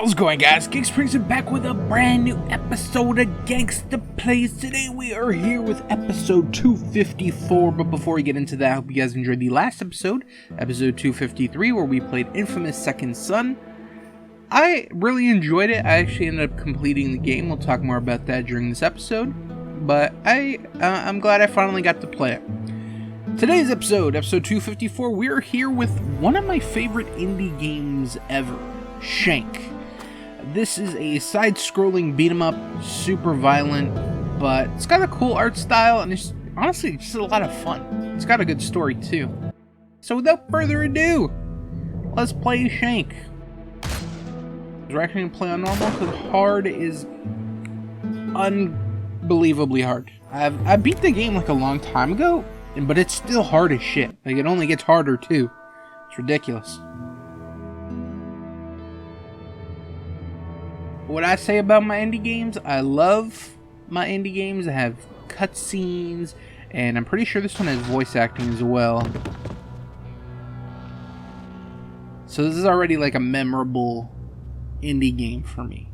How's it going, guys? GangstaPranksta back with a brand new episode of Gangsta Plays. Today we are here with episode 254, but before we get into that, I hope you guys enjoyed the last episode, episode 253, where we played Infamous Second Son. I really enjoyed it. I actually ended up completing the game. We'll talk more about that during this episode, but I'm glad I finally got to play it. Today's episode, episode 254, we're here with one of my favorite indie games ever, Shank. This is a side-scrolling beat-em-up, super violent, but it's got a cool art style, and it's honestly just a lot of fun. It's got a good story, too. So without further ado, let's play Shank. We're actually going to play on normal, because hard is unbelievably hard. I beat the game like a long time ago, but it's still hard as shit. Like, it only gets harder, too. It's ridiculous. What I say about my indie games, I love my indie games that have cutscenes, and I'm pretty sure this one has voice acting as well. So this is already like a memorable indie game for me.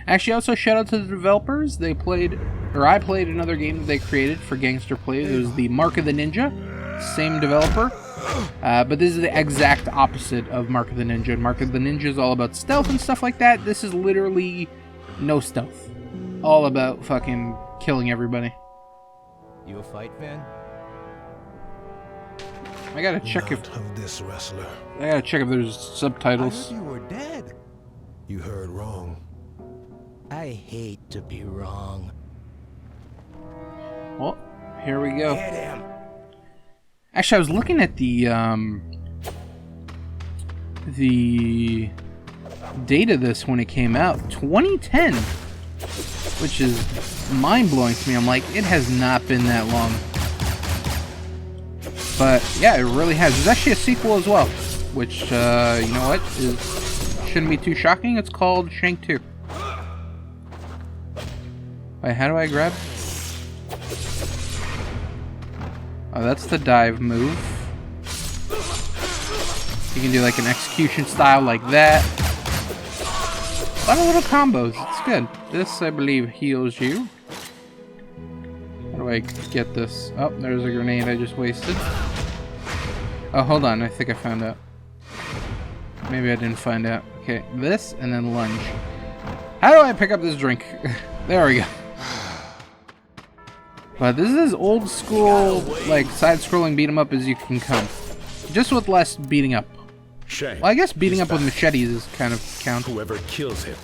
Actually, also shout out to the developers. I played another game that they created for Gangster Plays. It was the Mark of the Ninja, same developer. But this is the exact opposite of Mark of the Ninja. Mark of the Ninja is all about stealth and stuff like that. This is literally no stealth. All about fucking killing everybody. You a fight fan? I gotta check if this wrestler. I gotta check if there's subtitles. I heard you were dead. You heard wrong. I hate to be wrong. Well, here we go. Hit him. Actually, I was looking at the date of this when it came out, 2010, which is mind-blowing to me. I'm like, it has not been that long. But yeah, it really has. There's actually a sequel as well, which, you know what, shouldn't be too shocking. It's called Shank 2. Wait, how do I grab? Oh, that's the dive move. You can do like an execution style like that. A lot of little combos. It's good. This, I believe, heals you. How do I get this? Oh, there's a grenade I just wasted. Oh, hold on. I think I found out. Maybe I didn't find out. Okay, this and then lunge. How do I pick up this drink? There we go. But this is as old school, like, side-scrolling beat-em-up as you can come. Just with less beating up. Shank, Well, I guess beating up with machetes is kind of count. whoever kills him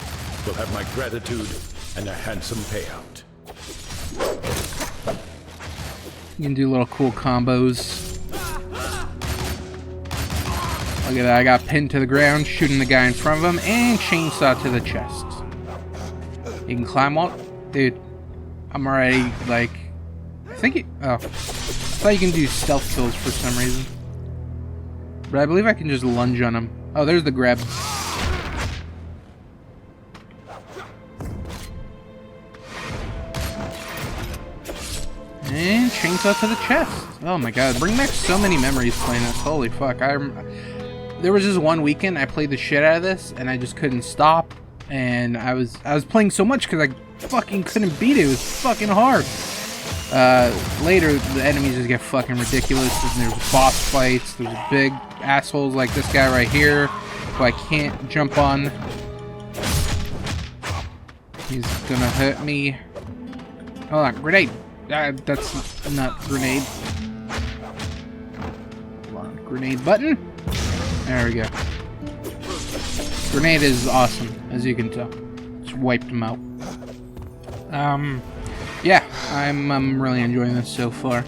will have my gratitude and a handsome payout. You can do little cool combos. Look at that, I got pinned to the ground, shooting the guy in front of him, and chainsaw to the chest. You can climb wall. Dude, I'm already, like... I thought you can do stealth kills for some reason. But I believe I can just lunge on him. Oh, there's the grab. And chainsaw to the chest. Oh my god, bring back so many memories playing this. Holy fuck. There was this one weekend I played the shit out of this and I just couldn't stop. And I was playing so much because I fucking couldn't beat it. It was fucking hard. Later, the enemies just get fucking ridiculous, and there's boss fights, there's big assholes like this guy right here, who I can't jump on. He's gonna hurt me. Hold on, grenade! That's not grenade. Hold on, grenade button. There we go. Grenade is awesome, as you can tell. Just wiped him out. Yeah, I'm really enjoying this so far.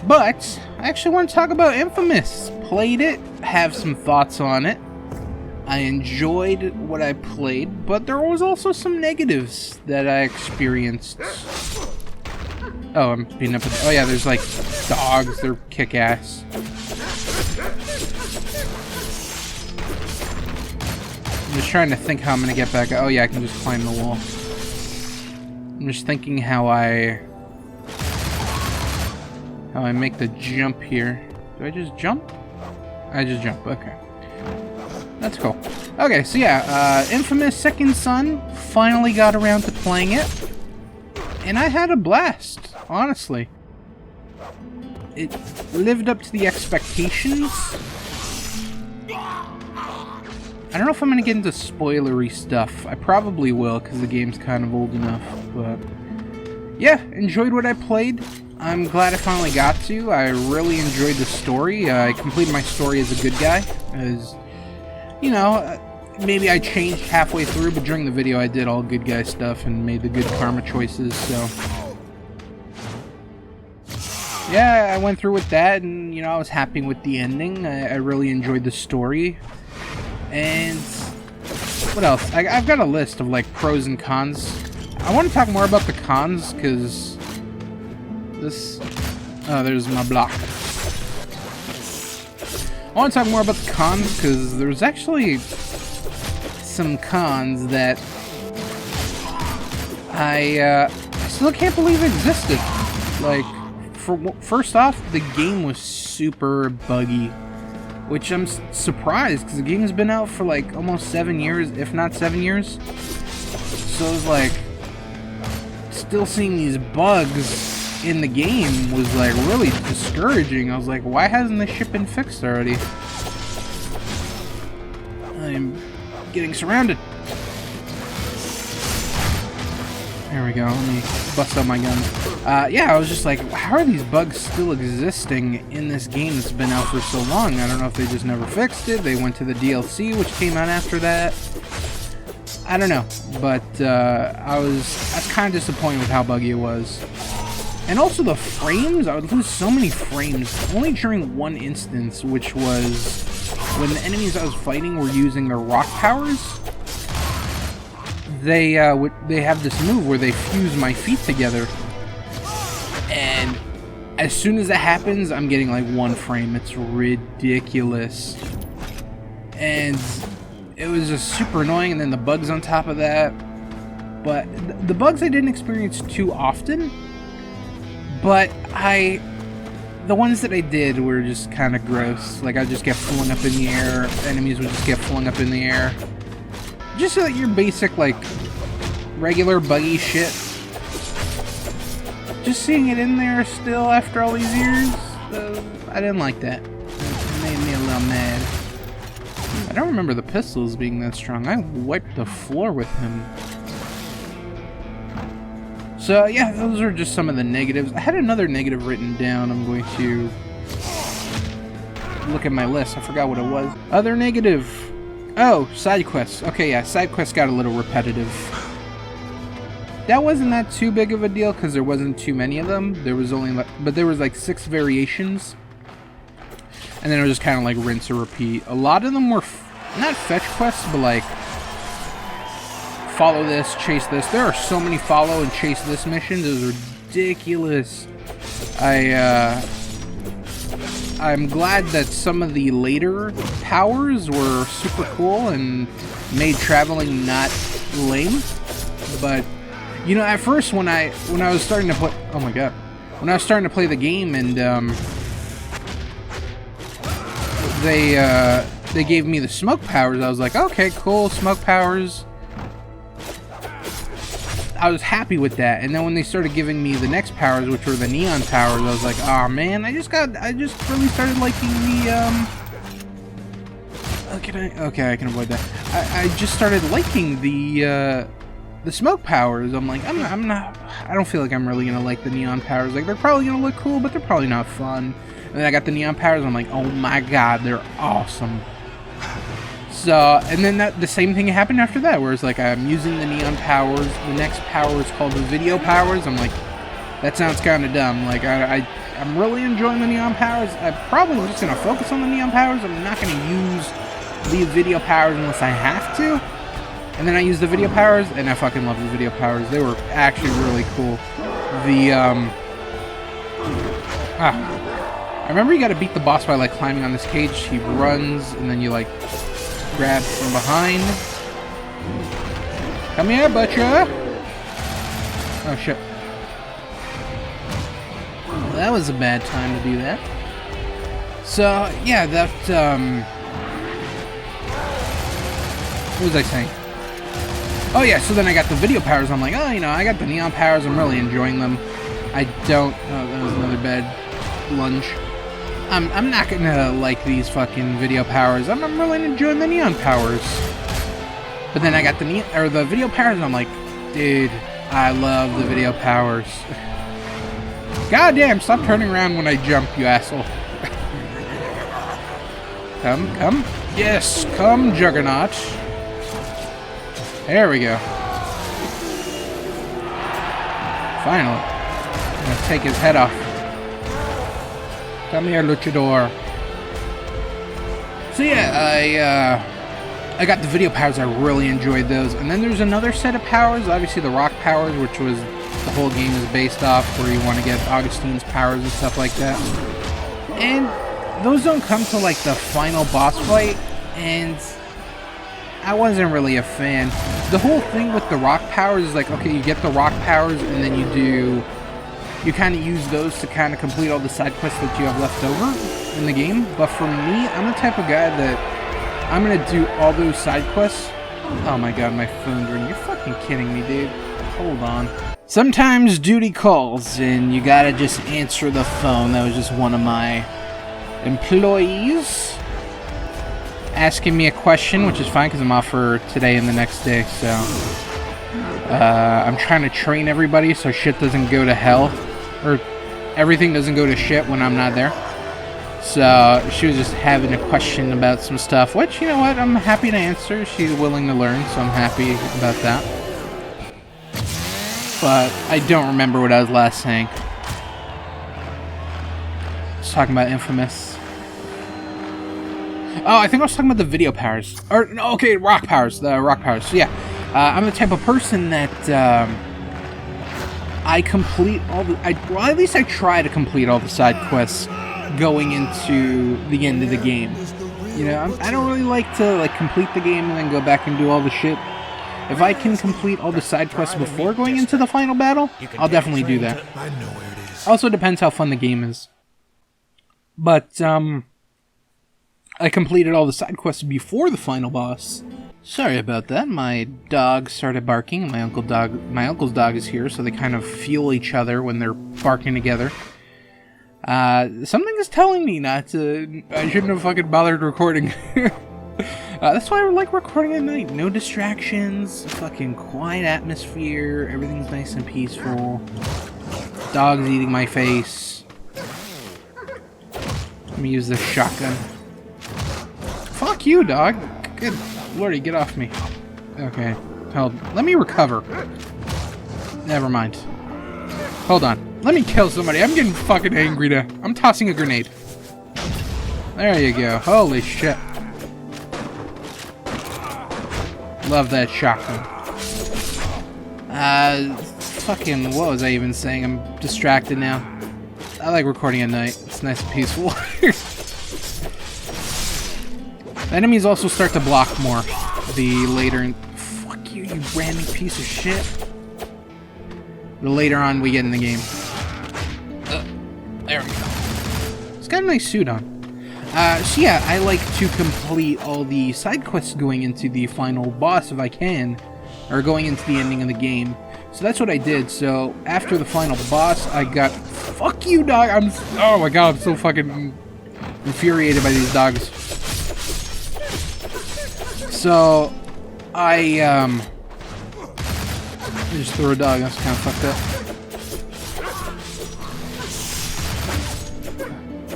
But I actually want to talk about Infamous. Played it, have some thoughts on it. I enjoyed what I played, but there was also some negatives that I experienced. Oh, I'm beating up with... Oh yeah, there's like dogs, they're kick-ass. I'm just trying to think how I'm going to get back. Oh yeah, I can just climb the wall. I'm just thinking how I make the jump here. Do I just jump? I just jump, okay. That's cool. Okay, so yeah, Infamous Second Son, finally got around to playing it. And I had a blast, honestly. It lived up to the expectations. I don't know if I'm going to get into spoilery stuff. I probably will, because the game's kind of old enough. But yeah, enjoyed what I played. I'm glad I finally got to. I really enjoyed the story. I completed my story as a good guy. As, you know, maybe I changed halfway through, but during the video I did all good guy stuff and made the good karma choices, so... yeah, I went through with that, and, you know, I was happy with the ending. I really enjoyed the story. And... what else? I've got a list of, like, pros and cons. I want to talk more about the cons, because... this... oh, there's my block. I want to talk more about the cons, because there's actually some cons that I still can't believe existed. Like, first off, the game was super buggy, which I'm surprised, because the game's been out for like almost 7 years, if not 7 years. So it was like, still seeing these bugs in the game was like really discouraging. I was like, why hasn't this shit been fixed already? I'm getting surrounded. There we go. Let me bust out my gun. Yeah, I was just like, how are these bugs still existing in this game that's been out for so long? I don't know if they just never fixed it. They went to the DLC, which came out after that. I don't know, but I was kind of disappointed with how buggy it was. And also the frames, I would lose so many frames only during one instance, which was when the enemies I was fighting were using their rock powers. They have this move where they fuse my feet together, and as soon as that happens, I'm getting like 1 frame. It's ridiculous, and it was just super annoying. And then the bugs on top of that. But the bugs I didn't experience too often. But the ones that I did were just kind of gross. Like, I'd just get flung up in the air. Enemies would just get flung up in the air. Just like your basic, like, regular buggy shit. Just seeing it in there still after all these years, I didn't like that. It made me a little mad. I don't remember the pistols being that strong. I wiped the floor with him. So, yeah, those are just some of the negatives. I had another negative written down. I'm going to look at my list. I forgot what it was. Other negative. Oh, side quests. Okay, yeah, side quests got a little repetitive. That wasn't that too big of a deal because there wasn't too many of them. There was only, but there was like 6 variations. And then it was just kind of like rinse or repeat. A lot of them were not fetch quests, but like follow this, chase this. There are so many follow and chase this missions. It was ridiculous. I'm glad that some of the later powers were super cool and made traveling not lame. But you know, at first when I was starting to play, oh my god, when I was starting to play the game and they gave me the smoke powers, I was like, okay, cool, smoke powers. I was happy with that, and then when they started giving me the next powers, which were the neon powers, I was like, oh man, I just really started liking the okay, I can avoid that. I just started liking the smoke powers. I'm like, I don't feel like I'm really gonna like the neon powers. Like, they're probably gonna look cool, but they're probably not fun. And then I got the neon powers, I'm like, oh my god, they're awesome. So, and then the same thing happened after that, where it's like, I'm using the neon powers, the next power is called the video powers. I'm like, that sounds kind of dumb. Like, I'm really enjoying the neon powers. I probably am just going to focus on the neon powers. I'm not going to use the video powers unless I have to. And then I use the video powers, and I fucking love the video powers. They were actually really cool. I remember you got to beat the boss by, like, climbing on this cage. He runs, and then you, like, grab from behind. Come here, butcher! Oh, shit. Well, that was a bad time to do that. So, yeah, What was I saying? Oh yeah, so then I got the video powers. I'm like, oh, you know, I got the neon powers. I'm really enjoying them. I don't... Oh, that was another bad lunge. I'm not gonna like these fucking video powers. I'm really enjoying the neon powers. But then I got the video powers, and I'm like, dude, I love the video powers. Goddamn, stop turning around when I jump, you asshole. Come. Yes, come, Juggernaut. There we go. Finally. I'm gonna take his head off. Come here, luchador. So yeah, I got the video powers. I really enjoyed those. And then there's another set of powers. Obviously the rock powers, which was the whole game is based off, where you want to get Augustine's powers and stuff like that. And those don't come to like the final boss fight, and I wasn't really a fan. The whole thing with the rock powers is like, okay, you get the rock powers, and then you kind of use those to kind of complete all the side quests that you have left over in the game. But for me, I'm the type of guy that I'm gonna do all those side quests. Oh my god, my phone's ringing. You're fucking kidding me, dude. Hold on. Sometimes duty calls, and you gotta just answer the phone. That was just one of my employees asking me a question, which is fine because I'm off for today and the next day. So I'm trying to train everybody so shit doesn't go to hell, or everything doesn't go to shit when I'm not there. So she was just having a question about some stuff, which, you know what, I'm happy to answer. She's willing to learn, so I'm happy about that. But I don't remember what I was last saying. I was talking about Infamous. Oh, I think I was talking about the video powers. Or, no, okay, rock powers. The rock powers. So, yeah. I'm the type of person that, I complete all the... well, at least I try to complete all the side quests going into the end of the game. You know, I don't really like to, like, complete the game and then go back and do all the shit. If I can complete all the side quests before going into the final battle, I'll definitely do that. Also, depends how fun the game is. But, I completed all the side quests before the final boss. Sorry about that. My dog started barking. My uncle's dog is here, so they kind of fuel each other when they're barking together. Something is telling me not to. I shouldn't have fucking bothered recording. That's why I like recording at night. No distractions. Fucking quiet atmosphere. Everything's nice and peaceful. Dog's eating my face. Let me use this shotgun. Fuck you, dog. Good lordy, get off me. Okay. Let me recover. Never mind. Hold on. Let me kill somebody. I'm getting fucking angry now. I'm tossing a grenade. There you go. Holy shit. Love that shotgun. Fucking, what was I even saying? I'm distracted now. I like recording at night. It's nice and peaceful. Enemies also start to block more the later... Fuck you, you random piece of shit. The later on we get in the game. There we go. It's got a nice suit on. So yeah, I like to complete all the side quests going into the final boss if I can, or going into the ending of the game. So that's what I did. So after the final boss, I got... Fuck you, dog! Oh my god, I'm so fucking infuriated by these dogs. So, I just threw a dog. That's kind of fucked up.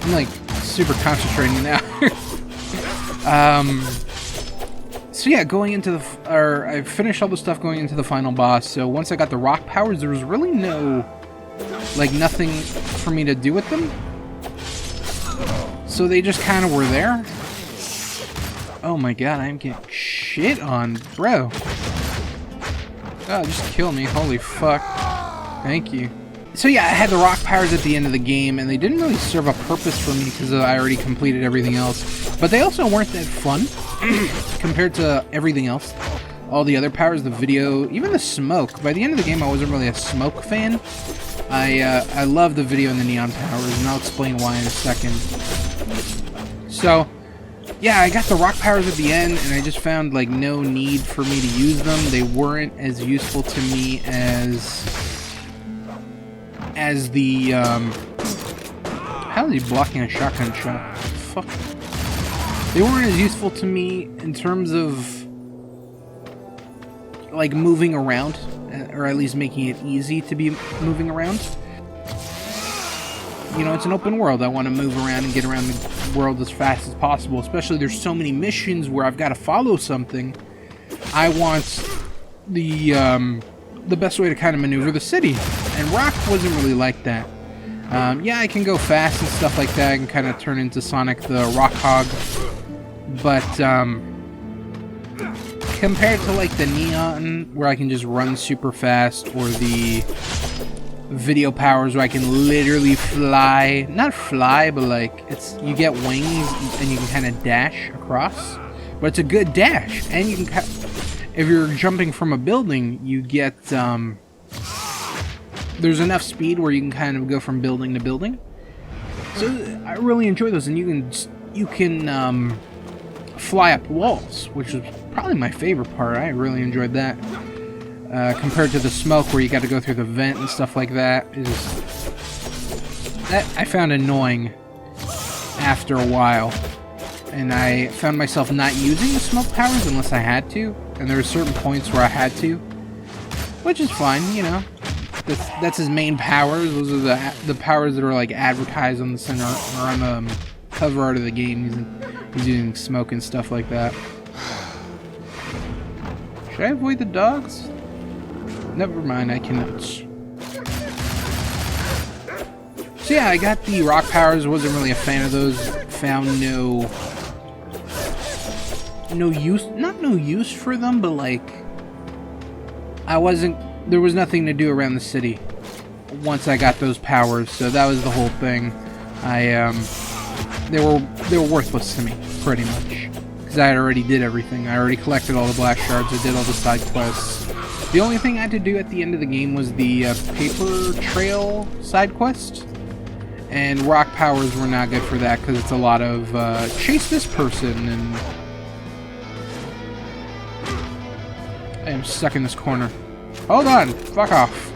I'm like super concentrating now. So yeah, going into the... I finished all the stuff going into the final boss, so once I got the rock powers, there was really no... like, nothing for me to do with them. So they just kind of were there. Oh my god, I'm getting shit on, bro. Oh, just kill me. Holy fuck. Thank you. So yeah, I had the rock powers at the end of the game, and they didn't really serve a purpose for me because I already completed everything else. But they also weren't that fun compared to everything else. All the other powers, the video, even the smoke. By the end of the game, I wasn't really a smoke fan. I love the video and the neon powers, and I'll explain why in a second. So... yeah, I got the rock powers at the end, and I just found like no need for me to use them. They weren't as useful to me as the how is he blocking a shotgun shot? Fuck. They weren't as useful to me in terms of like moving around, or at least making it easy to be moving around. You know, it's an open world. I want to move around and get around the world as fast as possible, especially there's so many missions where I've got to follow something. I want the best way to kind of maneuver the city, and Rock wasn't really like that. Yeah, I can go fast and stuff like that. I can kind of turn into Sonic the Rock Hog, but compared to like the Neon, where I can just run super fast, or the video powers where I can literally fly, not fly, but like you get wings and you can kind of dash across, but it's a good dash, and you can if you're jumping from a building, you get there's enough speed where you can kind of go from building to building. So I really enjoy those, and you can fly up walls, which is probably my favorite part. I really enjoyed that. Compared to the smoke where you got to go through the vent and stuff like that, that I found annoying after a while, and I found myself not using the smoke powers unless I had to, and there were certain points where I had to, which is fine, you know. That's his main powers. Those are the powers that are like advertised on the center or on the cover art of the game. He's using smoke and stuff like that. Should I avoid the dogs? Never mind, I cannot. So yeah, I got the rock powers, wasn't really a fan of those. Found no use, not no use for them, but like, there was nothing to do around the city once I got those powers, so that was the whole thing. They were worthless to me, pretty much, because I had already did everything. I already collected all the black shards, I did all the side quests. The only thing I had to do at the end of the game was the paper trail side quest, and rock powers were not good for that because it's a lot of chase this person, and I am stuck in this corner. Hold on, fuck off.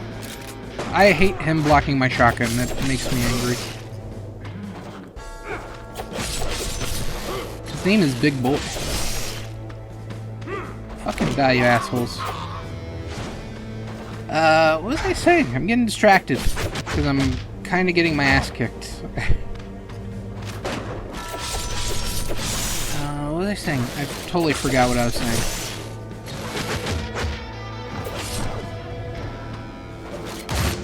I hate him blocking my shotgun, that makes me angry. His name is Big Boy. Fucking die, you assholes. What was I saying? I'm getting distracted because I'm kind of getting my ass kicked. What was I saying? I totally forgot what I was saying.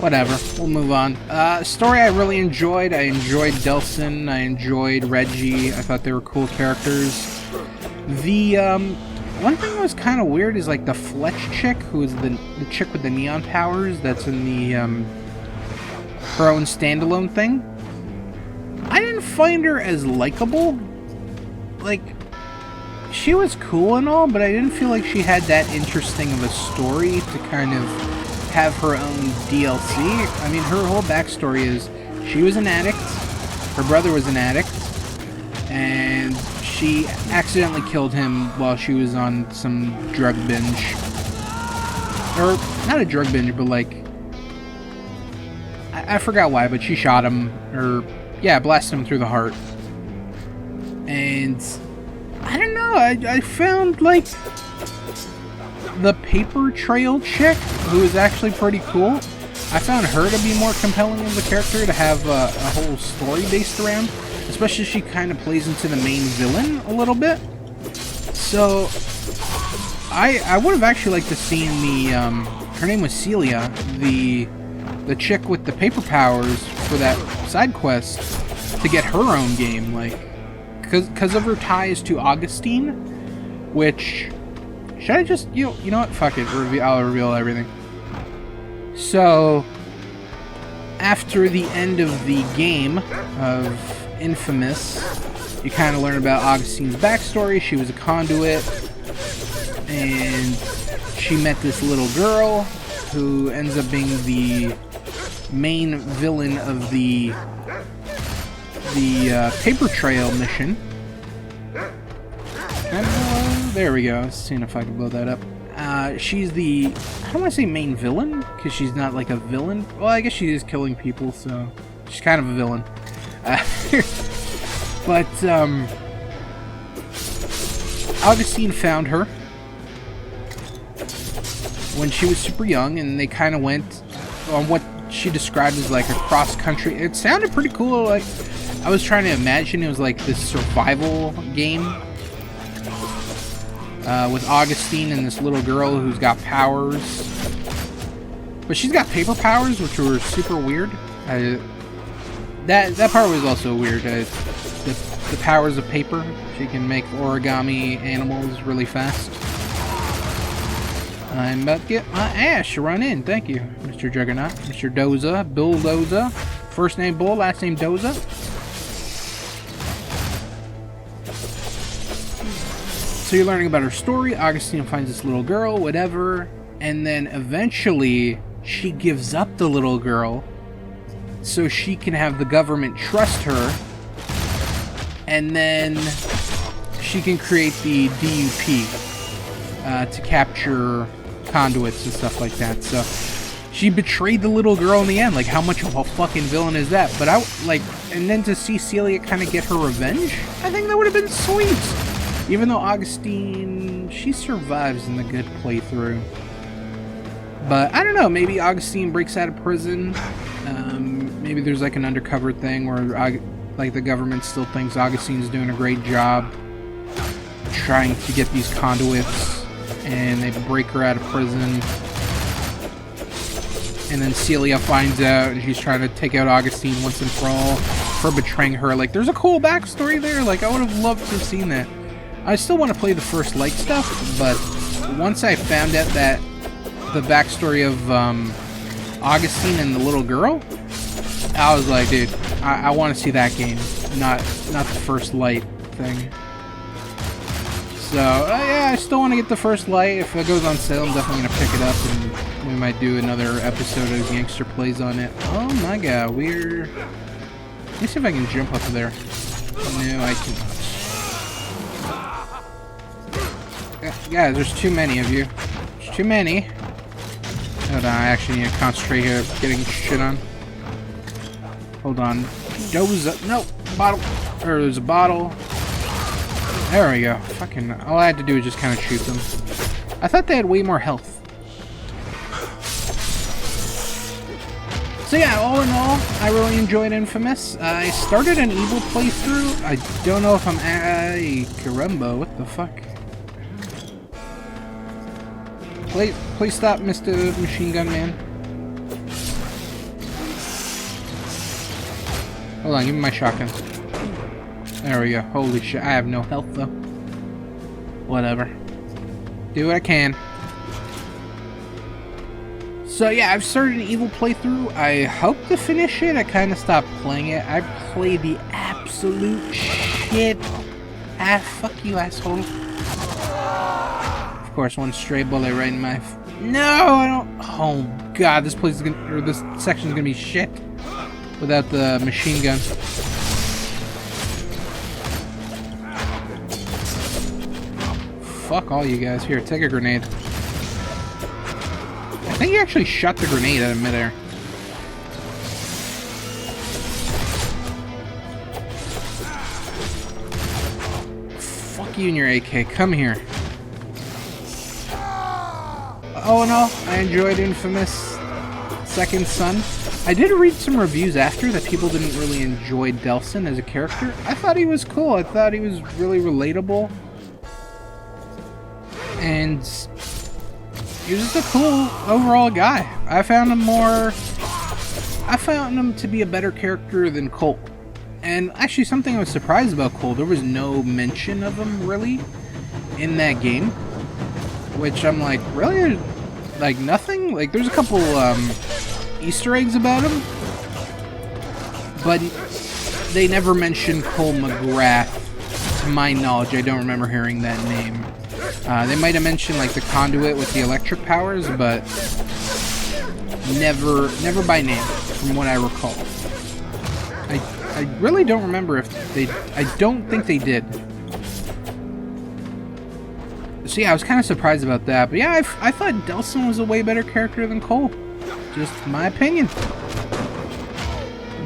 Whatever, we'll move on. Story I really enjoyed. I enjoyed Delson, I enjoyed Reggie. I thought they were cool characters. The, one thing that was kind of weird is like the Fletch chick, who is the chick with the neon powers that's in the, her own standalone thing. I didn't find her as likable. Like, she was cool and all, but I didn't feel like she had that interesting of a story to kind of have her own DLC. I mean, her whole backstory is she was an addict, her brother was an addict, and she accidentally killed him while she was on some drug binge. Or, not a drug binge, but like, I forgot why, but she shot him, or, yeah, blasted him through the heart. And, I don't know, I found, like, the paper trail chick, who is actually pretty cool. I found her to be more compelling as a character to have a whole story based around, especially she kind of plays into the main villain a little bit. So I would have actually liked to see the her name was Celia, the chick with the paper powers for that side quest, to get her own game, like, because of her ties to Augustine, which, should I just, you know what, fuck it, I'll reveal everything. So, after the end of the game of Infamous, you kind of learn about Augustine's backstory. She was a conduit, and she met this little girl who ends up being the main villain of the paper trail mission. There we go. Seeing if I can blow that up. She's the, I don't want to say main villain, because she's not like a villain. Well, I guess she is killing people, so she's kind of a villain. But, Augustine found her when she was super young, and they kind of went on what she described as like a cross-country. It sounded pretty cool. Like, I was trying to imagine it was like this survival game with Augustine and this little girl who's got powers. But she's got paper powers, which were super weird. That part was also weird. The powers of paper. She can make origami animals really fast. I'm about to get my ass run in. Thank you, Mr. Juggernaut. Mr. Doza. Bill Doza. First name Bull, last name Doza. So you're learning about her story. Augustine finds this little girl, whatever. And then eventually, she gives up the little girl so she can have the government trust her. And then she can create the DUP to capture conduits and stuff like that. So she betrayed the little girl in the end. Like, how much of a fucking villain is that? But and then to see Celia kind of get her revenge, I think that would have been sweet. Even though Augustine, she survives in the good playthrough. But I don't know, maybe Augustine breaks out of prison. Maybe there's like an undercover thing where like the government still thinks Augustine's doing a great job trying to get these conduits, and they break her out of prison. And then Celia finds out, and she's trying to take out Augustine once and for all for betraying her. Like, there's a cool backstory there. Like, I would have loved to have seen that. I still want to play the First Light stuff, but once I found out that the backstory of Augustine and the little girl, I was like, dude, I want to see that game, not the First Light thing. So, yeah, I still want to get the First Light. If it goes on sale, I'm definitely going to pick it up, and we might do another episode of Gangster Plays on it. Oh my god, let me see if I can jump up there. No, I cannot. Guys, there's too many of you. There's too many. Hold on, I actually need to concentrate here getting shit on. Hold on. No, bottle. There's a bottle. There we go. Fucking, all I had to do was just kind of shoot them. I thought they had way more health. So yeah, all in all, I really enjoyed Infamous. I started an evil playthrough. I don't know if I'm caramba, what the fuck? Please stop, Mr. Machine Gun Man. Hold on, give me my shotgun. There we go. Holy shit, I have no health though. Whatever. Do what I can. So yeah, I've started an evil playthrough. I hope to finish it. I kind of stopped playing it. I played the absolute shit. Fuck you, asshole. Of course, one stray bullet right in my... No, I don't... Oh god, this place is gonna... Or this section is gonna be shit without the machine gun. Fuck all you guys. Here, take a grenade. I think he actually shot the grenade out of midair. Fuck you and your AK. Come here. Oh no, I enjoyed Infamous Second Son. I did read some reviews after that people didn't really enjoy Delson as a character. I thought he was cool. I thought he was really relatable. And he was just a cool overall guy. I found him to be a better character than Colt. And actually something I was surprised about Colt, there was no mention of him really in that game. Which I'm like, really? Like nothing? Like there's a couple Easter eggs about him. But they never mentioned Cole McGrath. To my knowledge, I don't remember hearing that name. They might have mentioned like the conduit with the electric powers, but never by name, from what I recall. I really don't remember if they... I don't think they did. So yeah, I was kind of surprised about that. But yeah, I thought Delson was a way better character than Cole. Just my opinion.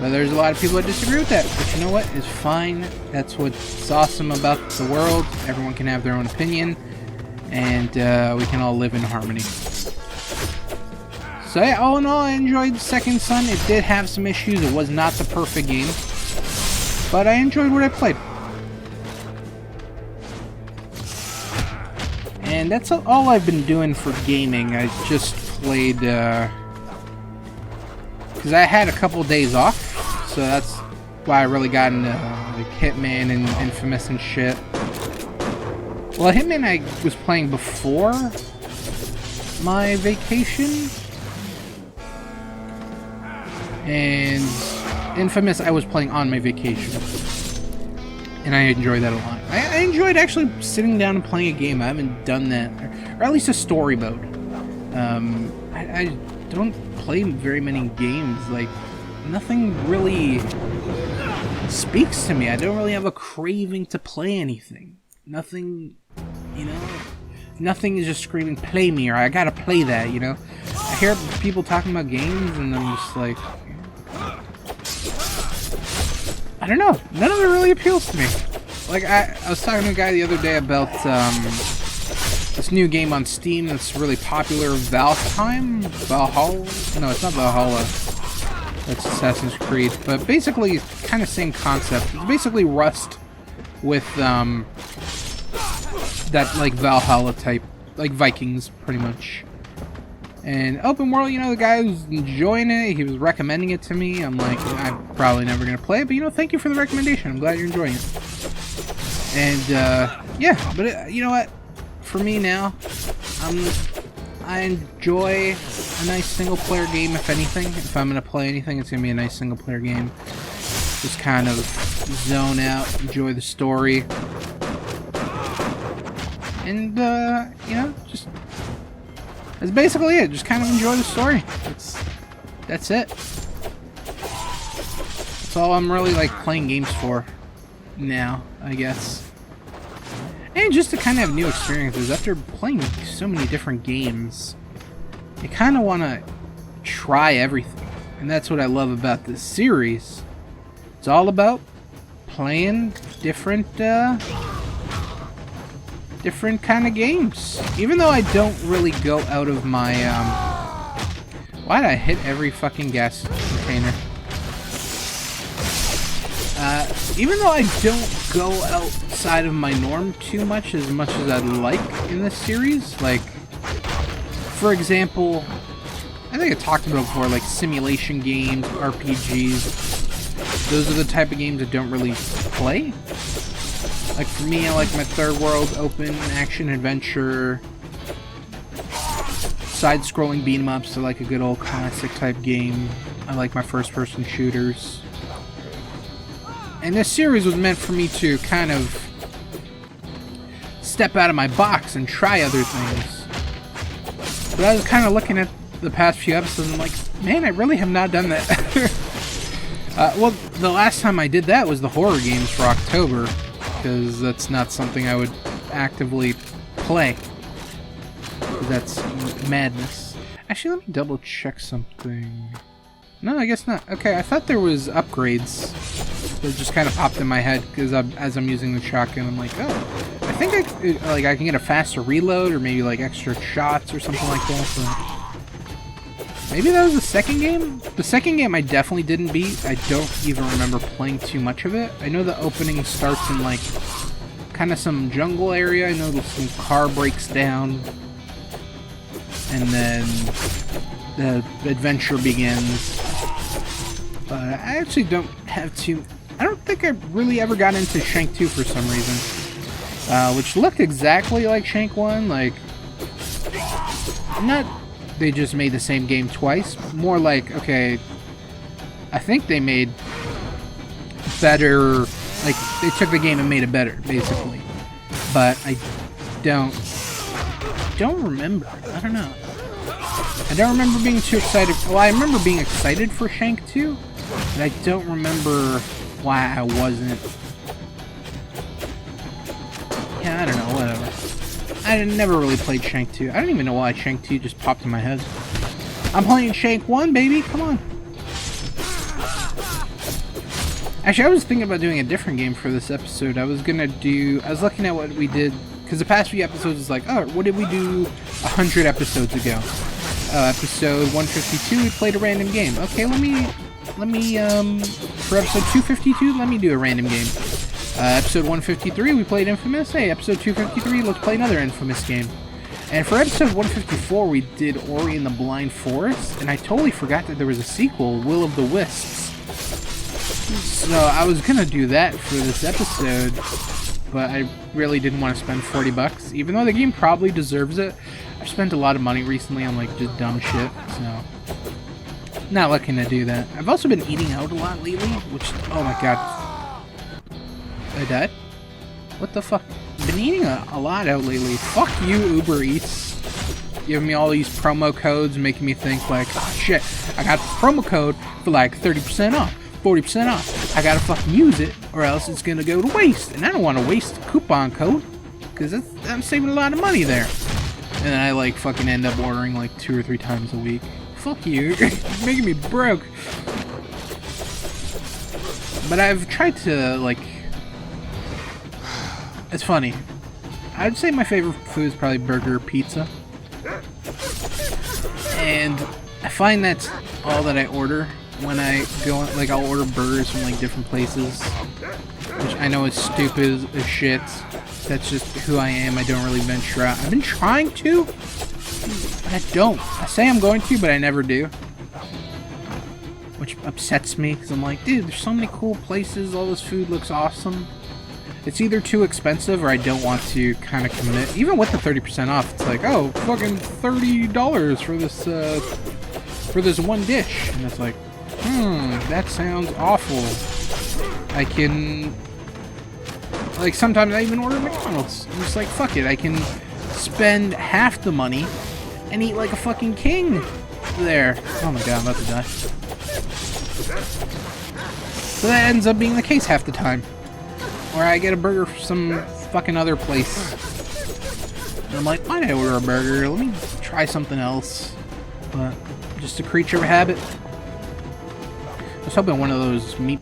But there's a lot of people that disagree with that. But you know what? It's fine. That's what's awesome about the world. Everyone can have their own opinion. And we can all live in harmony. So yeah, all in all, I enjoyed Second Son. It did have some issues. It was not the perfect game. But I enjoyed what I played. And that's all I've been doing for gaming. I just played... because I had a couple days off. So that's why I really got into like Hitman and Infamous and shit. Well, Hitman I was playing before my vacation. And Infamous I was playing on my vacation. And I enjoyed that a lot. I enjoyed actually sitting down and playing a game. I haven't done that. Or at least a story mode. I don't play very many games. Like, nothing really speaks to me. I don't really have a craving to play anything. Nothing, you know, nothing is just screaming, play me, or I gotta play that, you know? I hear people talking about games, and I'm just like, I don't know. None of it really appeals to me. Like, I was talking to a guy the other day about, this new game on Steam that's really popular, Valheim? Valhalla? No, it's not Valhalla. That's Assassin's Creed. But basically, kind of same concept. It's basically Rust with, that, like, Valhalla type. Like Vikings, pretty much. And open world, you know, the guy was enjoying it. He was recommending it to me. I'm like, I'm probably never going to play it. But, you know, thank you for the recommendation. I'm glad you're enjoying it. And, yeah. But, you know what? For me now, I enjoy a nice single-player game, if anything. If I'm going to play anything, it's going to be a nice single-player game. Just kind of zone out, enjoy the story. And, you know, just... That's basically it. Just kind of enjoy the story. That's it. That's all I'm really, like, playing games for now, I guess. And just to kind of have new experiences. After playing so many different games, you kind of want to try everything. And that's what I love about this series. It's all about playing different kind of games. Even though I don't really go out of my, why did I hit every fucking gas container? Even though I don't go outside of my norm too much as I'd like in this series, like, for example, I think I talked about before, like simulation games, RPGs, those are the type of games I don't really play. Like, for me, I like my third world, open, action, adventure, side-scrolling beat-em-ups, I like a good old classic type game. I like my first-person shooters. And this series was meant for me to kind of step out of my box and try other things. But I was kind of looking at the past few episodes and I'm like, man, I really have not done that. Well, the last time I did that was the horror games for October, because that's not something I would actively play. That's madness. Actually, let me double check something. No, I guess not. Okay, I thought there was upgrades. That just kind of popped in my head because as I'm using the shotgun, I'm like, oh, I think I can get a faster reload or maybe like extra shots or something like that. So maybe that was the second game. The second game I definitely didn't beat. I don't even remember playing too much of it. I know the opening starts in like kind of some jungle area. I know some car breaks down, and then the adventure begins. But I actually don't have too... I don't think I really ever got into Shank 2 for some reason. Which looked exactly like Shank 1, like... Not... They just made the same game twice. More like, okay... I think they made... better... Like, they took the game and made it better, basically. But I don't remember. I don't know. I don't remember being too excited. Well, I remember being excited for Shank 2, but I don't remember why I wasn't. Yeah, I don't know, whatever. I never really played Shank 2. I don't even know why Shank 2 just popped in my head. I'm playing Shank 1, baby. Come on. Actually, I was thinking about doing a different game for this episode. I was looking at what we did, because the past few episodes is like, oh, what did we do 100 episodes ago? Episode 152, we played a random game. Okay, let me, for episode 252, let me do a random game. Episode 153, we played Infamous. Hey, episode 253, let's play another Infamous game. And for episode 154, we did Ori and the Blind Forest, and I totally forgot that there was a sequel, Will of the Wisps. So I was gonna do that for this episode, but I really didn't want to spend 40 bucks, even though the game probably deserves it. I've spent a lot of money recently on like just dumb shit, so not looking to do that. I've also been eating out a lot lately, which, oh my god. I died? What the fuck? Been eating a lot out lately. Fuck you, Uber Eats. Giving me all these promo codes, making me think like, oh shit, I got the promo code for like 30% off, 40% off. I gotta fucking use it, or else it's gonna go to waste. And I don't want to waste a coupon code, because I'm saving a lot of money there. And then I like fucking end up ordering like 2 or 3 times a week. Fuck you, you're making me broke. But I've tried to like, it's funny. I'd say my favorite food is probably burger or pizza. And I find that's all that I order when I go, like I'll order burgers from like different places. Which I know is stupid as shit. That's just who I am. I don't really venture out. I've been trying to, but I don't. I say I'm going to, but I never do. Which upsets me, because I'm like, dude, there's so many cool places. All this food looks awesome. It's either too expensive or I don't want to kind of commit. Even with the 30% off, it's like, oh, fucking $30 for this one dish. And it's like, that sounds awful. I can, like, sometimes I even order McDonald's. I'm just like, fuck it. I can spend half the money and eat like a fucking king there. Oh my god, I'm about to die. So that ends up being the case half the time. Or I get a burger from some fucking other place. And I'm like, why did I order a burger? Let me try something else. But just a creature of habit. I was hoping one of those meat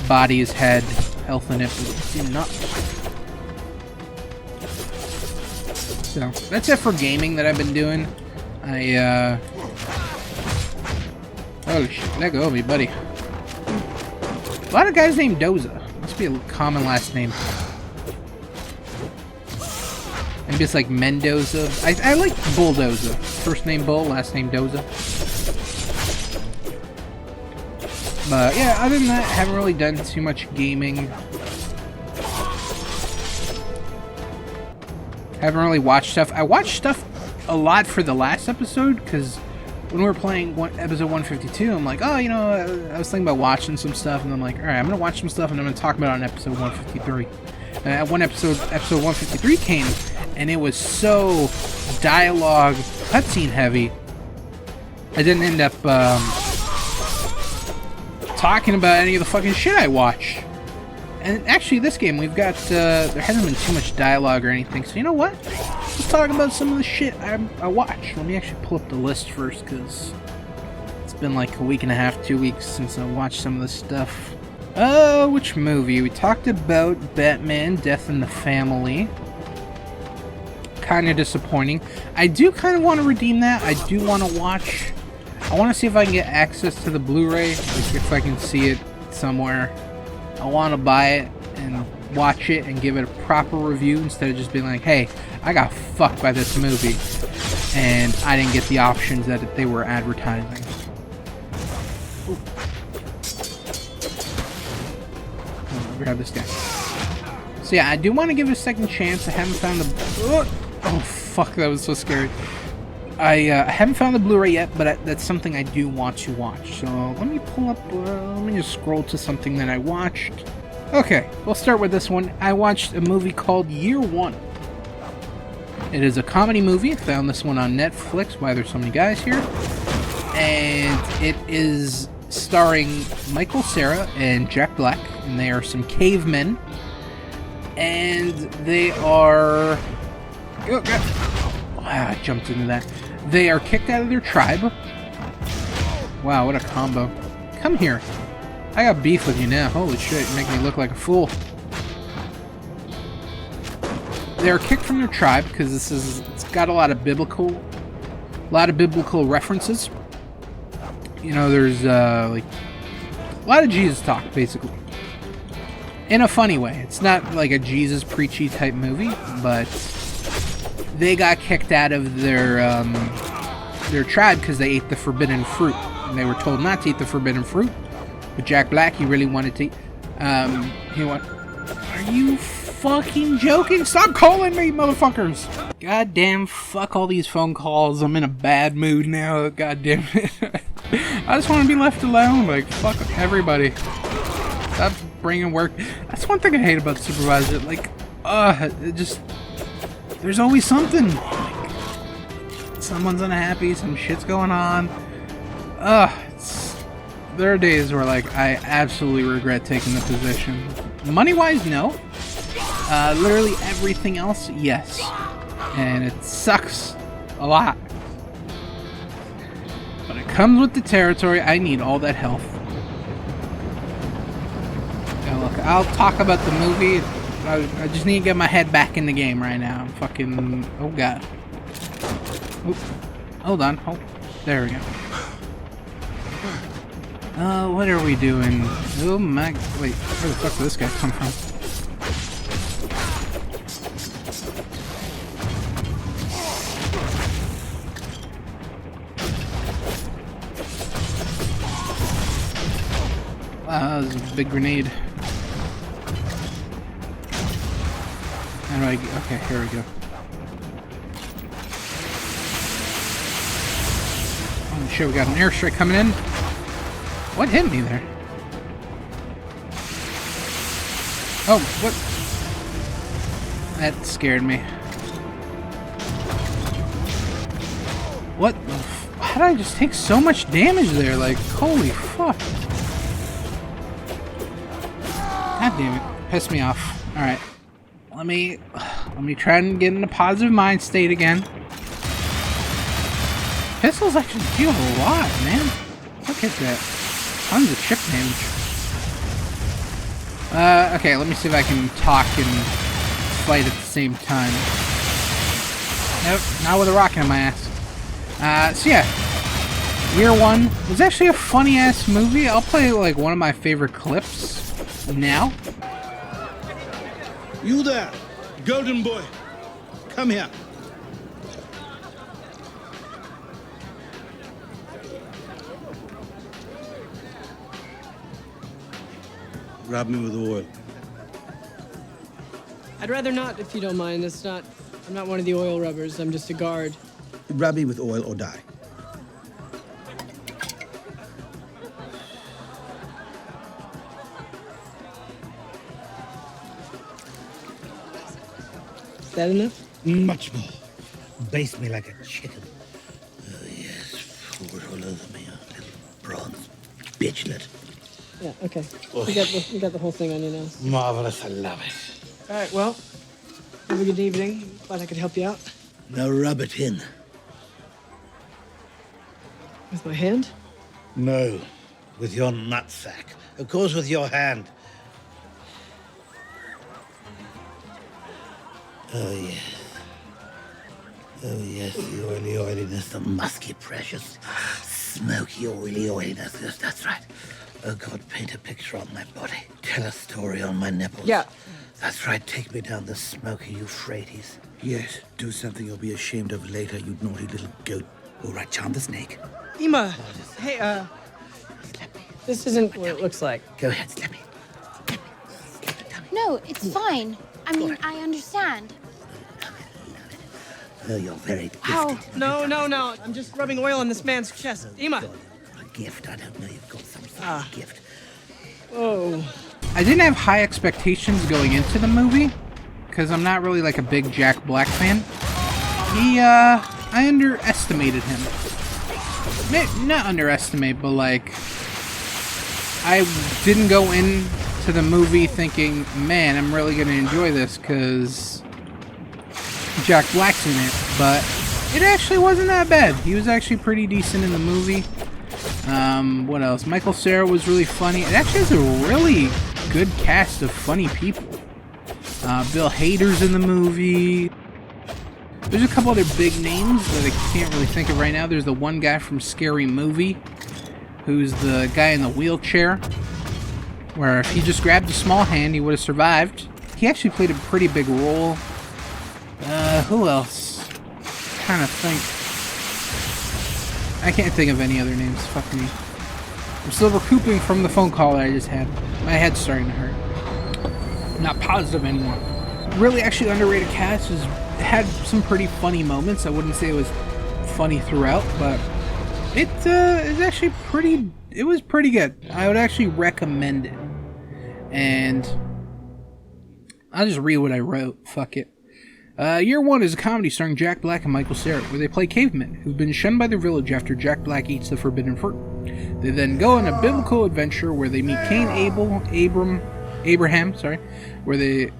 bodies had health in it, but it did not. So that's it for gaming that I've been doing. Holy shit, let go of me, buddy. A lot of guys named Doza. Must be a common last name. Maybe it's like Mendoza. I like Bulldoza. First name Bull, last name Doza. But yeah, other than that, haven't really done too much gaming. Haven't really watched stuff. I watched stuff a lot for the last episode, because when we were playing episode 152, I'm like, oh, you know, I was thinking about watching some stuff, and I'm like, alright, I'm going to watch some stuff, and I'm going to talk about it on episode 153. And episode 153 came, and it was so dialogue, cutscene heavy, I didn't end up talking about any of the fucking shit I watch. And actually, this game, we've got, there hasn't been too much dialogue or anything, so you know what? Let's talk about some of the shit I watch. Let me actually pull up the list first, because it's been like a week and a half, 2 weeks since I watched some of this stuff. Oh, which movie? We talked about Batman, Death in the Family. Kind of disappointing. I do kind of want to redeem that. I do want to watch. I want to see if I can get access to the Blu-ray, like if I can see it somewhere. I want to buy it and watch it and give it a proper review instead of just being like, hey, I got fucked by this movie and I didn't get the options that they were advertising. Ooh. Oh, grab this guy. So yeah, I do want to give it a second chance. I haven't found the... Oh fuck, that was so scary. I haven't found the Blu-ray yet, but that's something I do want to watch. So let me pull up, let me just scroll to something that I watched. Okay, we'll start with this one. I watched a movie called Year One. It is a comedy movie. I found this one on Netflix. Why there's so many guys here. And it is starring Michael Cera and Jack Black. And they are some cavemen and they are... Oh, God. Wow, I jumped into that. They are kicked out of their tribe. Wow, what a combo. Come here. I got beef with you now. Holy shit, you make me look like a fool. They're kicked from their tribe because it's got a lot of biblical references. You know, there's like a lot of Jesus talk, basically, in a funny way. It's not like a Jesus preachy type movie, but they got kicked out of their tribe because they ate the forbidden fruit, and they were told not to eat the forbidden fruit. But Jack Black, he really wanted to eat. He went, "Are you fucking joking? Stop calling me, motherfuckers!" Goddamn, fuck all these phone calls. I'm in a bad mood now. Goddamn it. I just want to be left alone. Like, fuck everybody. Stop bringing work. That's one thing I hate about the supervisor. Like, it just... There's always something. Like, someone's unhappy, some shit's going on. There are days where, like, I absolutely regret taking the position. Money-wise, no. Literally everything else, yes. And it sucks a lot. But it comes with the territory. I need all that health. Now look, I'll talk about the movie. I just need to get my head back in the game right now. I'm fucking... Oh, God. Oop. Hold on. Oh, there we go. What are we doing? Oh my... Wait, where the fuck did this guy come from? Wow, that was a big grenade. How do I get... Okay, here we go. Oh shit, we got an airstrike coming in. What hit me there? Oh, what? That scared me. What? How did I just take so much damage there? Like, holy fuck. God damn it. Pissed me off. Alright. Let me try and get in a positive mind state again. Pistols actually deal a lot, man. Look at that. Tons of chip damage. Okay, let me see if I can talk and fight at the same time. Nope, not with a rocket in my ass. So yeah. Year One was actually a funny-ass movie. I'll play, like, one of my favorite clips now. You there, golden boy. Come here. Rub me with oil. I'd rather not, if you don't mind. I'm not one of the oil rubbers. I'm just a guard. Rub me with oil or die. Is that enough? Much more. Baste me like a chicken. Oh, yes. Pour it all over me, a little bronze bitchlet. Yeah, okay. You got the whole thing on you now. Marvelous, I love it. All right, well, have a good evening. Glad I could help you out. Now rub it in. With my hand? No, with your nutsack. Of course, with your hand. Oh, yes. Oh, yes, the oily oiliness, the musky precious, smoky oily oiliness. Yes, that's right. Oh, God, paint a picture on my body. Tell a story on my nipples. Yeah. That's right, take me down the smoky Euphrates. Yes, do something you'll be ashamed of later, you naughty little goat. All right, charm the snake. Ema, hey, this isn't what it looks like. Go ahead, slap me. No, it's fine. I mean, I understand. Oh, you're very gifted. Ow! No. I'm just rubbing oil on this man's chest. Ema! A gift. I don't know. You've got some sort of gift. Oh. I didn't have high expectations going into the movie, because I'm not really like a big Jack Black fan. I underestimated him. Not underestimate, but like, I didn't go in to the movie thinking, man, I'm really going to enjoy this because Jack Black's in it, but it actually wasn't that bad. He was actually pretty decent in the movie. What else? Michael Cera was really funny. It actually has a really good cast of funny people. Bill Hader's in the movie. There's a couple other big names that I can't really think of right now. There's the one guy from Scary Movie, who's the guy in the wheelchair, where if he just grabbed a small hand, he would have survived. He actually played a pretty big role. Who else? I'm trying to think. I can't think of any other names. Fuck me. I'm still recouping from the phone call that I just had. My head's starting to hurt. I'm not positive anymore. Really actually underrated cast. Had some pretty funny moments. I wouldn't say it was funny throughout, but it is actually pretty. It was pretty good. I would actually recommend it. And I'll just read what I wrote. Fuck it. Year One is a comedy starring Jack Black and Michael Cera, where they play cavemen who've been shunned by their village after Jack Black eats the forbidden fruit. They then go on a biblical adventure where they meet Abraham, where they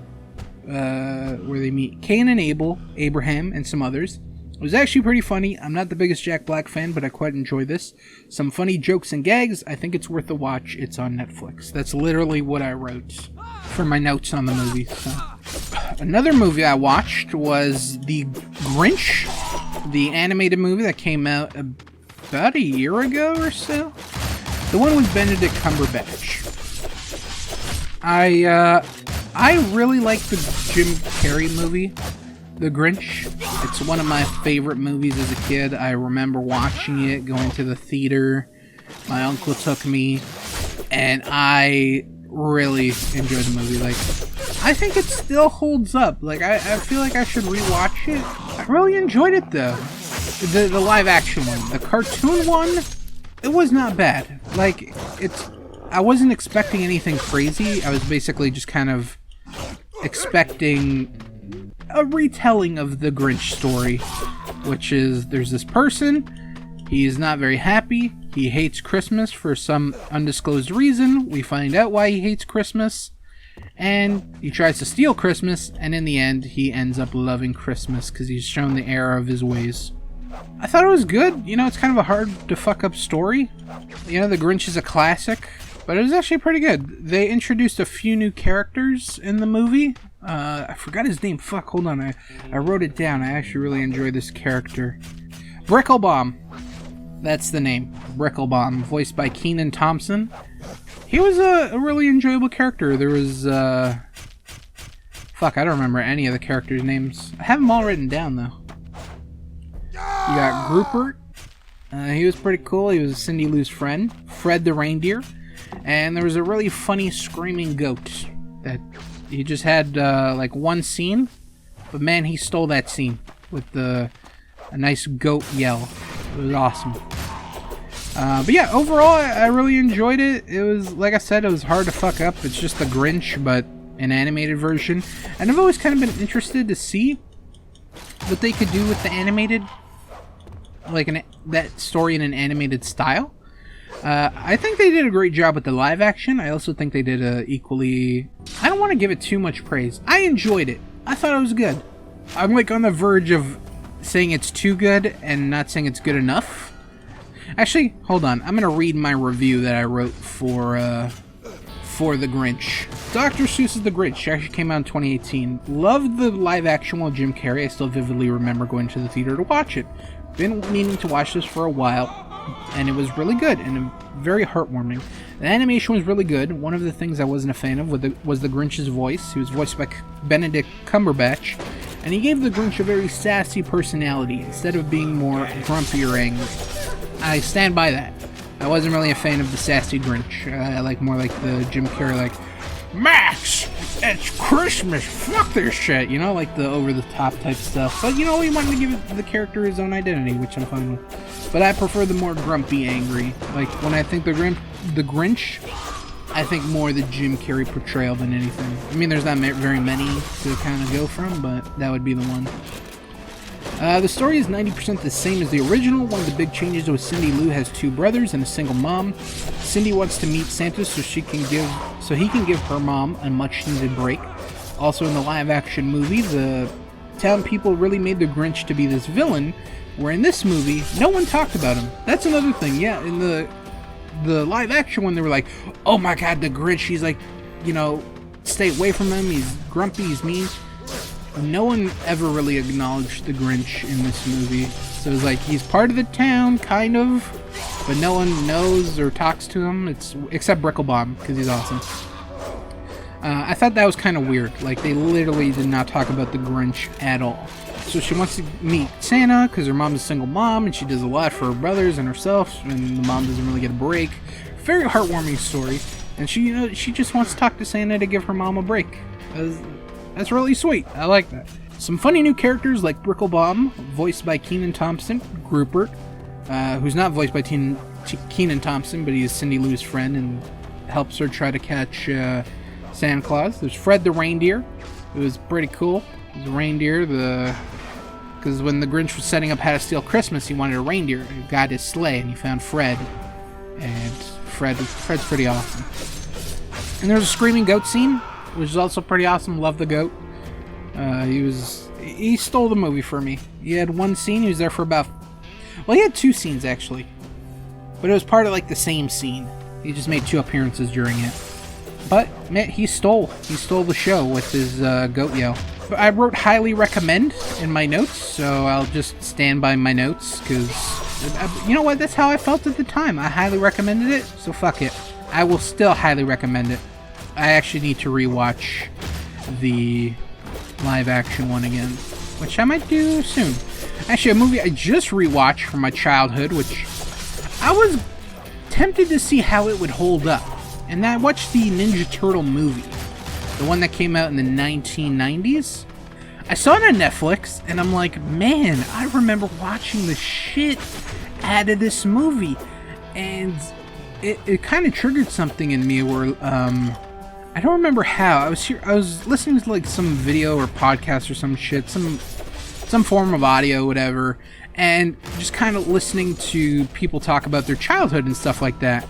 meet Cain and Abel, Abraham, and some others. It was actually pretty funny. I'm not the biggest Jack Black fan, but I quite enjoy this. Some funny jokes and gags. I think it's worth a watch. It's on Netflix. That's literally what I wrote for my notes on the movie. So. Another movie I watched was The Grinch, the animated movie that came out about a year ago or so. The one with Benedict Cumberbatch. I really like the Jim Carrey movie, The Grinch. It's one of my favorite movies as a kid. I remember watching it, going to the theater. My uncle took me, and I really enjoyed the movie. Like, I think it still holds up. Like, I feel like I should rewatch it. I really enjoyed it, though. The live action one. The cartoon one, it was not bad. Like, I wasn't expecting anything crazy. I was basically just kind of expecting a retelling of the Grinch story, which is there's this person, he is not very happy, he hates Christmas for some undisclosed reason, we find out why he hates Christmas, and he tries to steal Christmas, and in the end he ends up loving Christmas because he's shown the error of his ways. I thought it was good. You know, it's kind of a hard to fuck up story. You know, The Grinch is a classic, but it was actually pretty good. They introduced a few new characters in the movie. I forgot his name. Fuck, hold on. I wrote it down. I actually really enjoyed this character. Bricklebaum. That's the name. Bricklebaum, voiced by Kenan Thompson. He was a really enjoyable character. There was, fuck, I don't remember any of the characters' names. I have them all written down, though. You got Rupert. He was pretty cool. He was Cindy Lou's friend. Fred the reindeer. And there was a really funny screaming goat that he just had like one scene, but man, he stole that scene with a nice goat yell. It was awesome. But yeah, overall, I really enjoyed it. It was, like I said, it was hard to fuck up. It's just the Grinch, but an animated version. And I've always kind of been interested to see what they could do with the animated, like that story in an animated style. I think they did a great job with the live action. I also think they did equally... I don't want to give it too much praise. I enjoyed it. I thought it was good. I'm like on the verge of saying it's too good and not saying it's good enough. Actually, hold on. I'm going to read my review that I wrote for The Grinch. Dr. Seuss's The Grinch actually came out in 2018. Loved the live action with Jim Carrey. I still vividly remember going to the theater to watch it. Been meaning to watch this for a while. And it was really good and very heartwarming. The animation was really good. One of the things I wasn't a fan of was the Grinch's voice. He was voiced by Benedict Cumberbatch, and he gave the Grinch a very sassy personality instead of being more grumpy or angry. I stand by that. I wasn't really a fan of the sassy Grinch. I like more like the Jim Carrey, like, Max, it's Christmas, fuck this shit, you know, like the over-the-top type stuff. But, you know, he wanted to give the character his own identity, which I'm fine with. But I prefer the more grumpy, angry. Like, when I think the Grinch, I think more the Jim Carrey portrayal than anything. I mean, there's not very many to kind of go from, but that would be the one. The story is 90% the same as the original. One of the big changes was Cindy Lou has 2 brothers and a single mom. Cindy wants to meet Santa so he can give her mom a much-needed break. Also, in the live-action movie, the town people really made the Grinch to be this villain, where in this movie, no one talked about him. That's another thing. Yeah, in the live-action one, they were like, "Oh my God, the Grinch! He's like, stay away from him. He's grumpy. He's mean." No one ever really acknowledged the Grinch in this movie. So it's like, he's part of the town, kind of, but no one knows or talks to him, except Bricklebomb, because he's awesome. I thought that was kind of weird. Like, they literally did not talk about the Grinch at all. So she wants to meet Santa, because her mom's a single mom, and she does a lot for her brothers and herself, and the mom doesn't really get a break. Very heartwarming story. And she just wants to talk to Santa to give her mom a break. That's really sweet. I like that. Some funny new characters like Bricklebomb, voiced by Kenan Thompson, Groupert, who's not voiced by Kenan Thompson, but he's Cindy Lou's friend and helps her try to catch Santa Claus. There's Fred the reindeer. It was pretty cool. The reindeer, because when the Grinch was setting up how to steal Christmas, he wanted a reindeer. He got his sleigh and he found Fred. And Fred's pretty awesome. And there's a screaming goat scene, which is also pretty awesome. Love the goat. He stole the movie for me. He had one scene. He was there for he had 2 scenes actually, but it was part of like the same scene. He just made 2 appearances during it. But man, he stole the show with his goat yell. But I wrote highly recommend in my notes, so I'll just stand by my notes because you know what? That's how I felt at the time. I highly recommended it, so fuck it. I will still highly recommend it. I actually need to rewatch the live-action one again, which I might do soon. Actually, a movie I just rewatched from my childhood, which I was tempted to see how it would hold up. And I watched the Ninja Turtle movie, the one that came out in the 1990s. I saw it on Netflix, and I'm like, man, I remember watching the shit out of this movie. And it kind of triggered something in me where, I don't remember how. I was listening to like some video or podcast or some shit, some form of audio, whatever, and just kind of listening to people talk about their childhood and stuff like that,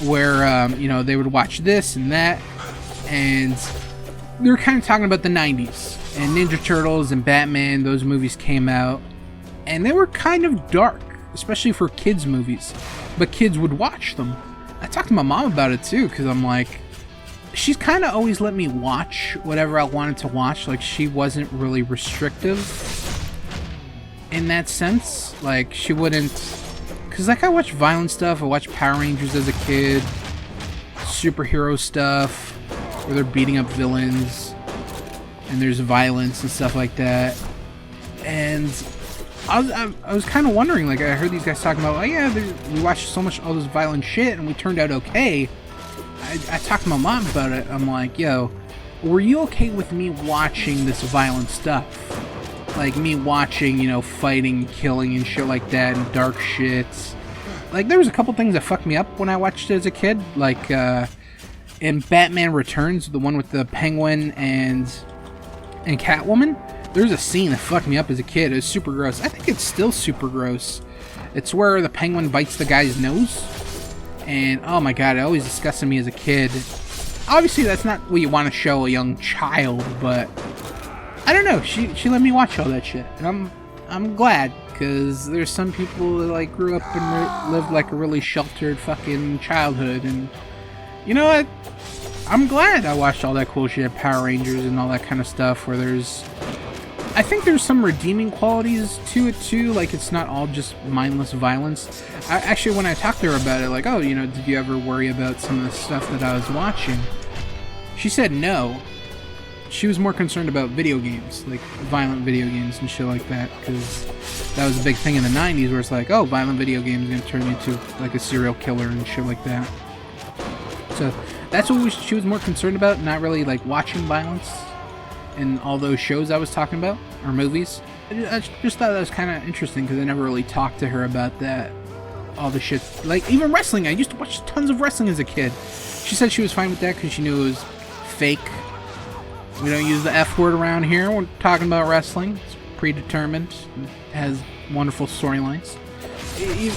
where they would watch this and that, and they were kind of talking about the 90s and Ninja Turtles and Batman. Those movies came out, and they were kind of dark, especially for kids' movies, but kids would watch them. I talked to my mom about it too, because I'm like, she's kind of always let me watch whatever I wanted to watch. Like, she wasn't really restrictive in that sense. Like, she wouldn't, because like I watched violent stuff. I watched Power Rangers as a kid, superhero stuff where they're beating up villains and there's violence and stuff like that. And I was kind of wondering, like, I heard these guys talking about, oh yeah, we watched so much all this violent shit and we turned out okay. I talked to my mom about it. I'm like, yo, were you okay with me watching this violent stuff? Like, me watching, fighting, killing, and shit like that, and dark shit. Like, there was a couple things that fucked me up when I watched it as a kid. Like, in Batman Returns, the one with the Penguin and Catwoman, there's a scene that fucked me up as a kid. It was super gross. I think it's still super gross. It's where the Penguin bites the guy's nose. And, oh my god, it always disgusted me as a kid. Obviously, that's not what you want to show a young child, but I don't know. She let me watch all that shit, and I'm glad, because there's some people that like grew up and lived like a really sheltered fucking childhood, and you know what? I'm glad I watched all that cool shit, Power Rangers and all that kind of stuff, where I think there's some redeeming qualities to it too, like it's not all just mindless violence. Actually, when I talked to her about it, like, oh, did you ever worry about some of the stuff that I was watching? She said no. She was more concerned about video games, like violent video games and shit like that, because that was a big thing in the 90s where it's like, oh, violent video games are going to turn you into like a serial killer and shit like that. So that's what she was more concerned about, not really like watching violence in all those shows I was talking about, or movies. I just thought that was kind of interesting, because I never really talked to her about that. All the shit, like even wrestling. I used to watch tons of wrestling as a kid. She said she was fine with that because she knew it was fake. We don't use the F word around here when talking about wrestling. It's predetermined. Has wonderful storylines.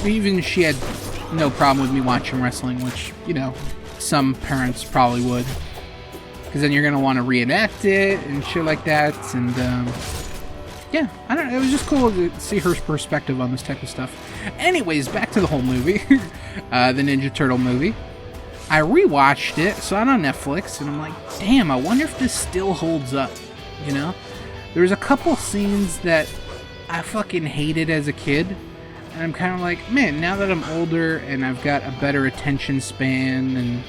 Even she had no problem with me watching wrestling, which, you know, some parents probably would. Because then you're going to want to reenact it and shit like that. And, yeah, I don't know. It was just cool to see her perspective on this type of stuff. Anyways, back to the whole movie. The Ninja Turtle movie. I rewatched it, saw it on Netflix, and I'm like, damn, I wonder if this still holds up, you know? There's a couple scenes that I fucking hated as a kid, and I'm kind of like, man, now that I'm older and I've got a better attention span, and,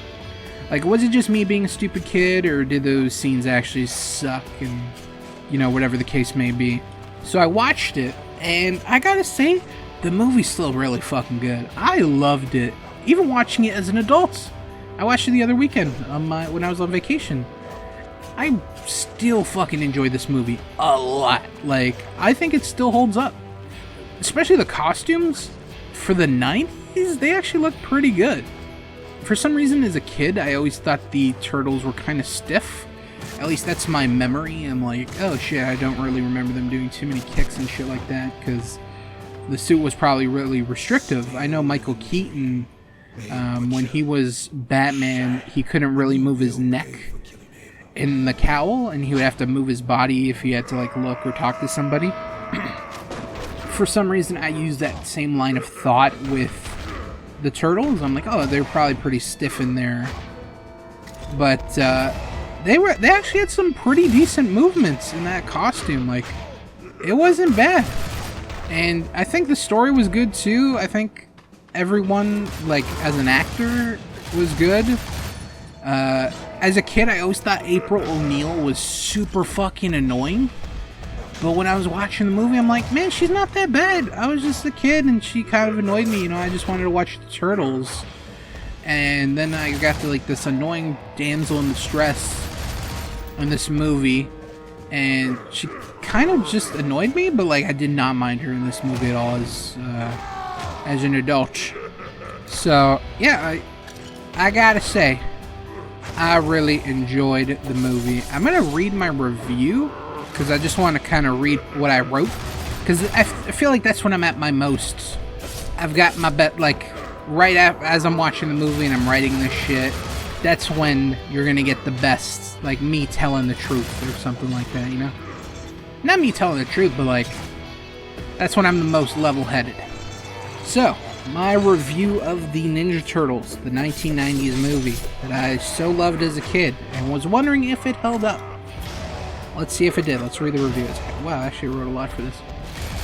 like, was it just me being a stupid kid, or did those scenes actually suck, and, you know, whatever the case may be? So I watched it, and I gotta say, the movie's still really fucking good. I loved it, even watching it as an adult. I watched it the other weekend when I was on vacation. I still fucking enjoy this movie a lot. Like, I think it still holds up. Especially the costumes for the 90s, they actually look pretty good. For some reason, as a kid, I always thought the turtles were kind of stiff. At least that's my memory. I'm like, oh shit, I don't really remember them doing too many kicks and shit like that, because the suit was probably really restrictive. I know Michael Keaton, when he was Batman, he couldn't really move his neck in the cowl, and he would have to move his body if he had to, like, look or talk to somebody. For some reason, I used that same line of thought with the turtles. I'm like, oh, they're probably pretty stiff in there. But they actually had some pretty decent movements in that costume. Like, it wasn't bad. And I think the story was good too. I think everyone, like, as an actor, was good. As a kid, I always thought April O'Neil was super fucking annoying. But when I was watching the movie, I'm like, man, she's not that bad. I was just a kid and she kind of annoyed me, you know. I just wanted to watch the Turtles. And then I got to, like, this annoying damsel in distress in this movie. And she kind of just annoyed me, but, like, I did not mind her in this movie at all as an adult. So, yeah, I gotta say, I really enjoyed the movie. I'm gonna read my review, because I just want to kind of read what I wrote, because I feel like that's when I'm at my most. I've got my bet, like, right as I'm watching the movie and I'm writing this shit, that's when you're gonna get the best, like, me telling the truth or something like that, you know? Not me telling the truth, but, like, that's when I'm the most level-headed. So, my review of the Ninja Turtles, the 1990s movie that I so loved as a kid and was wondering if it held up. Let's see if it did. Let's read the reviews. Wow, I actually wrote a lot for this.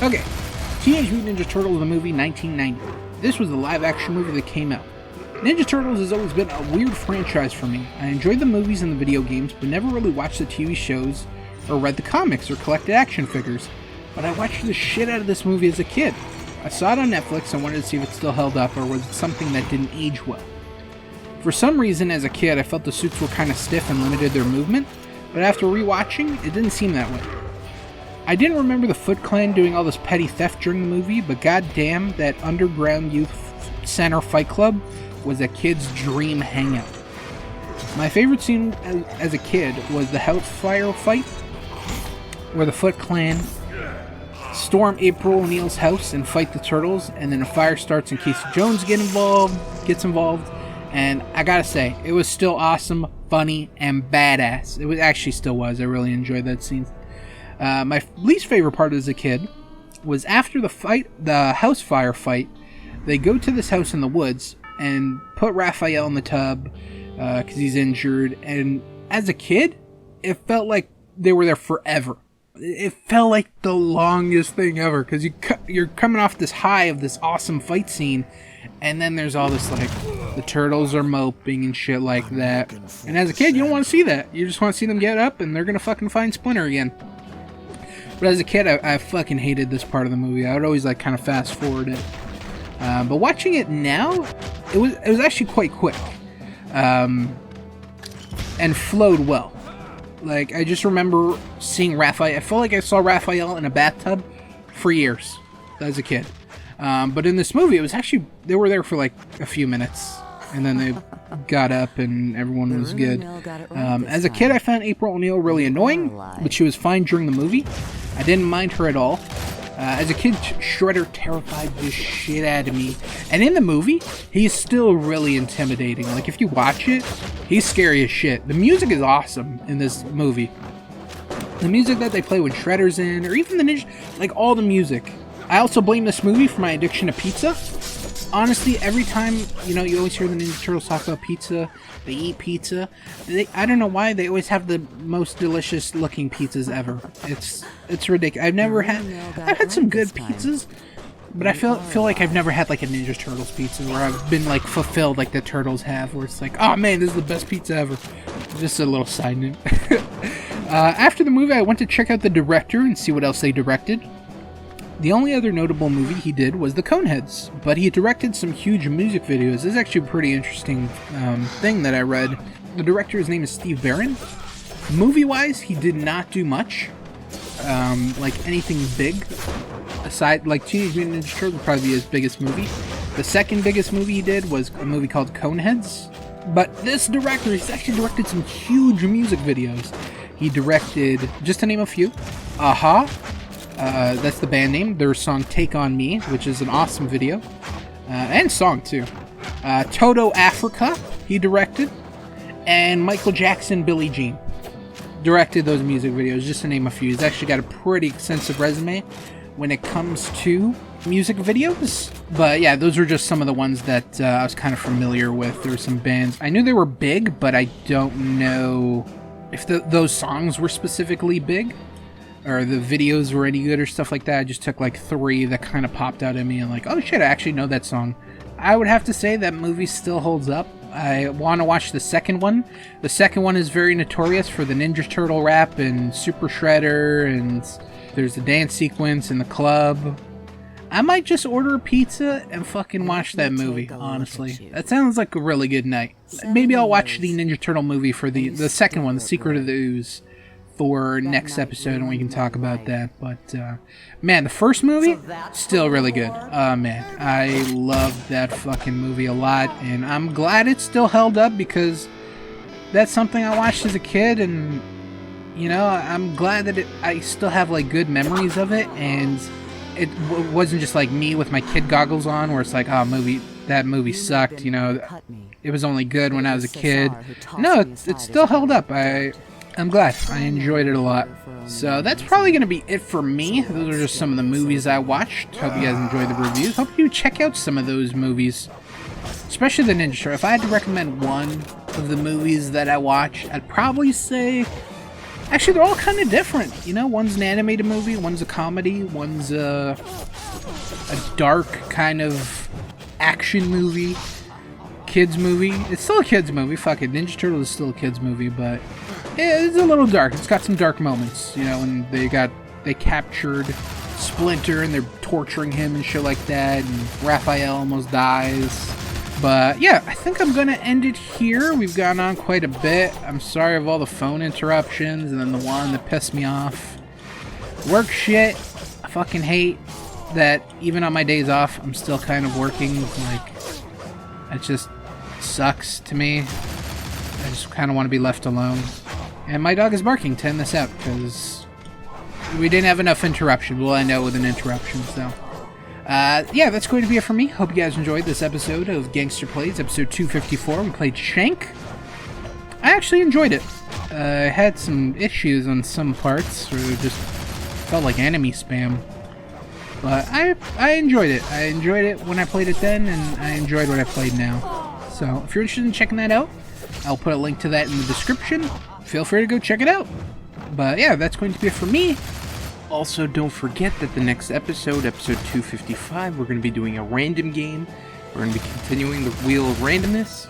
Okay. Teenage Mutant Ninja Turtles, the movie, 1990. This was the live-action movie that came out. Ninja Turtles has always been a weird franchise for me. I enjoyed the movies and the video games, but never really watched the TV shows or read the comics or collected action figures. But I watched the shit out of this movie as a kid. I saw it on Netflix and wanted to see if it still held up, or was it something that didn't age well. For some reason, as a kid, I felt the suits were kind of stiff and limited their movement, but after rewatching, it didn't seem that way. I didn't remember the Foot Clan doing all this petty theft during the movie, but goddamn, that underground youth center fight club was a kid's dream hangout. My favorite scene as a kid was the Hellfire fight, where the Foot Clan storm April O'Neil's house and fight the Turtles, and then a fire starts in case Jones gets involved, and I gotta say, it was still awesome, funny, and badass. It actually still was. I really enjoyed that scene. My least favorite part as a kid was after the house fire fight, they go to this house in the woods and put Raphael in the tub because he's injured, and as a kid, it felt like they were there forever. It felt like the longest thing ever, because you're coming off this high of this awesome fight scene, and then there's all this, like, the turtles are moping and shit like that. And as a kid, you don't want to see that. You just want to see them get up, and they're going to fucking find Splinter again. But as a kid, I fucking hated this part of the movie. I would always, like, kind of fast forward it. But watching it now, it was actually quite quick. And flowed well. Like, I just remember seeing Raphael. I felt like I saw Raphael in a bathtub for years as a kid. But in this movie, it was actually, they were there for like a few minutes. And then they got up and everyone was good. As a kid, I found April O'Neil really annoying, but she was fine during the movie. I didn't mind her at all. As a kid, Shredder terrified the shit out of me. And in the movie, he's still really intimidating. Like, if you watch it, he's scary as shit. The music is awesome in this movie. The music that they play when Shredder's in, or even the ninja, like all the music. I also blame this movie for my addiction to pizza. Honestly, every time, you always hear the Ninja Turtles talk about pizza, they eat pizza. I don't know why, they always have the most delicious looking pizzas ever. It's ridiculous. I've had some good pizzas, but I feel like I've never had like a Ninja Turtles pizza where I've been like fulfilled like the Turtles have, where it's like, oh man, this is the best pizza ever. Just a little side note. After the movie, I went to check out the director and see what else they directed. The only other notable movie he did was The Coneheads, but he directed some huge music videos. This is actually a pretty interesting thing that I read. The director's name is Steve Barron. Movie-wise, he did not do much, like anything big. Aside, like Teenage Mutant Ninja Turtles would probably be his biggest movie. The second biggest movie he did was a movie called Coneheads. But this director, he's actually directed some huge music videos. He directed, just to name a few, Aha. That's the band name. Their song Take On Me, which is an awesome video. And song, too. Toto Africa, he directed. And Michael Jackson, Billie Jean. Directed those music videos, just to name a few. He's actually got a pretty extensive resume when it comes to music videos. But yeah, those were just some of the ones that I was kind of familiar with. There were some bands. I knew they were big, but I don't know if those songs were specifically big. Or the videos were any good or stuff like that. I just took like 3 that kind of popped out at me and like, oh shit, I actually know that song. I would have to say that movie still holds up. I want to watch the second one. The second one is very notorious for the Ninja Turtle rap and Super Shredder, and there's a dance sequence in the club. I might just order a pizza and fucking watch that movie, honestly. That sounds like a really good night. Maybe I'll watch the Ninja Turtle movie for the second one, The Secret of the Ooze, for next episode, and we can talk about that. But man, the first movie, still really good. Man, I love that fucking movie a lot, and I'm glad it's still held up, because that's something I watched as a kid, and I'm glad that I still have like good memories of it, and it wasn't just like me with my kid goggles on, where it's like, oh, that movie sucked, it was only good when I was a kid. No, it's still held up. I'm glad. I enjoyed it a lot. So that's probably going to be it for me. Those are just some of the movies I watched. Hope you guys enjoyed the reviews. Hope you check out some of those movies. Especially the Ninja Turtles. If I had to recommend one of the movies that I watched, I'd probably say... Actually, they're all kind of different. One's an animated movie, one's a comedy, one's a dark kind of action movie. Kids movie. It's still a kids movie. Fuck it. Ninja Turtles is still a kids movie, but... it's a little dark. It's got some dark moments, when they captured Splinter and they're torturing him and shit like that, and Raphael almost dies. But yeah, I think I'm gonna end it here. We've gone on quite a bit. I'm sorry of all the phone interruptions and then the one that pissed me off. Work shit. I fucking hate that even on my days off, I'm still kind of working. Like, it just sucks to me. I just kind of want to be left alone. And my dog is barking to end this out, because we didn't have enough interruption. We'll end out with an interruption, so... yeah, that's going to be it for me. Hope you guys enjoyed this episode of Gangster Plays, episode 254. We played Shank. I actually enjoyed it. I had some issues on some parts, where it just felt like enemy spam. But I enjoyed it. I enjoyed it when I played it then, and I enjoyed what I played now. So, if you're interested in checking that out, I'll put a link to that in the description. Feel free to go check it out. But yeah, that's going to be it for me. Also, don't forget that the next episode, episode 255, we're going to be doing a random game. We're going to be continuing the wheel of randomness.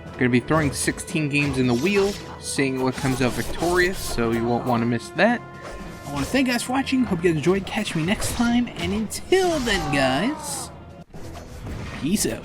We're going to be throwing 16 games in the wheel, seeing what comes out victorious, so you won't want to miss that. I want to thank you guys for watching. Hope you guys enjoyed. Catch me next time. And until then, guys, peace out.